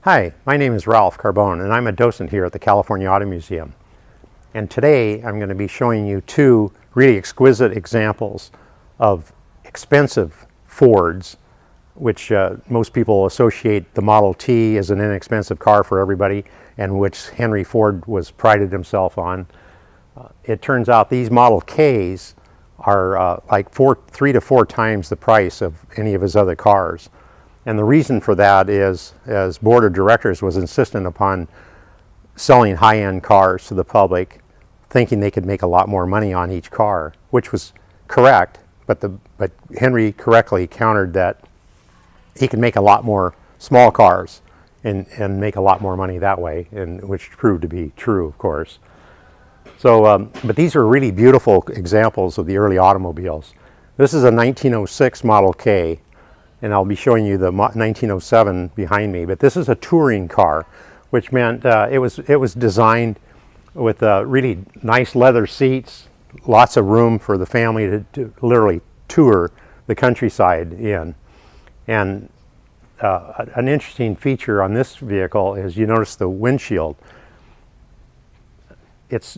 Hi, my name is Ralph Carbone and I'm a docent here at the California Auto Museum. And today I'm going to be showing you two really exquisite examples of expensive Fords, which most people associate the Model T as an inexpensive car for everybody, and which Henry Ford prided himself on. It turns out these Model Ks are like 3 to 4 times the price of any of his other cars. And the reason for that is, as board of directors was insistent upon selling high-end cars to the public, thinking they could make a lot more money on each car, which was correct, but Henry correctly countered that he could make a lot more small cars and make a lot more money that way, and which proved to be true, of course. So, but these are really beautiful examples of the early automobiles. This is a 1906 Model K, and I'll be showing you the 1907 behind me. But this is a touring car, which meant it was designed with really nice leather seats, lots of room for the family to literally tour the countryside in. And an interesting feature on this vehicle is you notice the windshield. It's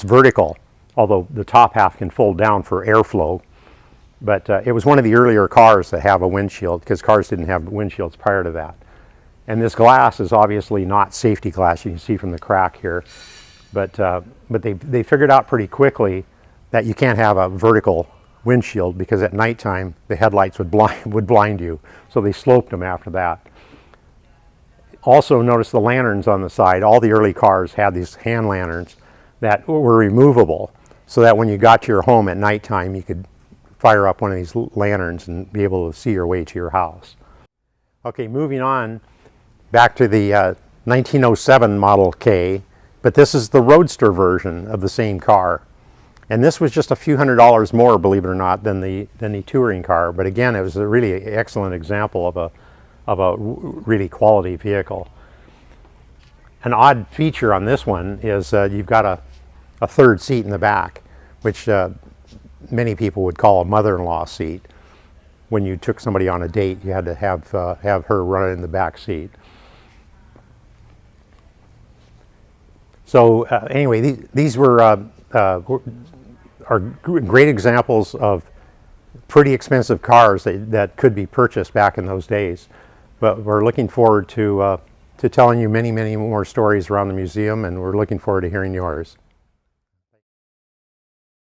vertical, although the top half can fold down for airflow. But it was one of the earlier cars that have a windshield, because cars didn't have windshields prior to that. And this glass is obviously not safety glass, you can see from the crack here. But they figured out pretty quickly that you can't have a vertical windshield, because at nighttime the headlights would blind you. So they sloped them after that. Also notice the lanterns on the side. All the early cars had these hand lanterns that were removable, so that when you got to your home at nighttime you could fire up one of these lanterns and be able to see your way to your house. Okay, moving on back to the 1907 Model K, but this is the Roadster version of the same car. And this was just a few $100s more, believe it or not, than the touring car. But again, it was a really excellent example of a really quality vehicle. An odd feature on this one is you've got a third seat in the back, which many people would call a mother-in-law seat. When you took somebody on a date, you had to have her run in the back seat. So anyway, these are great examples of pretty expensive cars that could be purchased back in those days. But we're looking forward to telling you many more stories around the museum, and we're looking forward to hearing yours.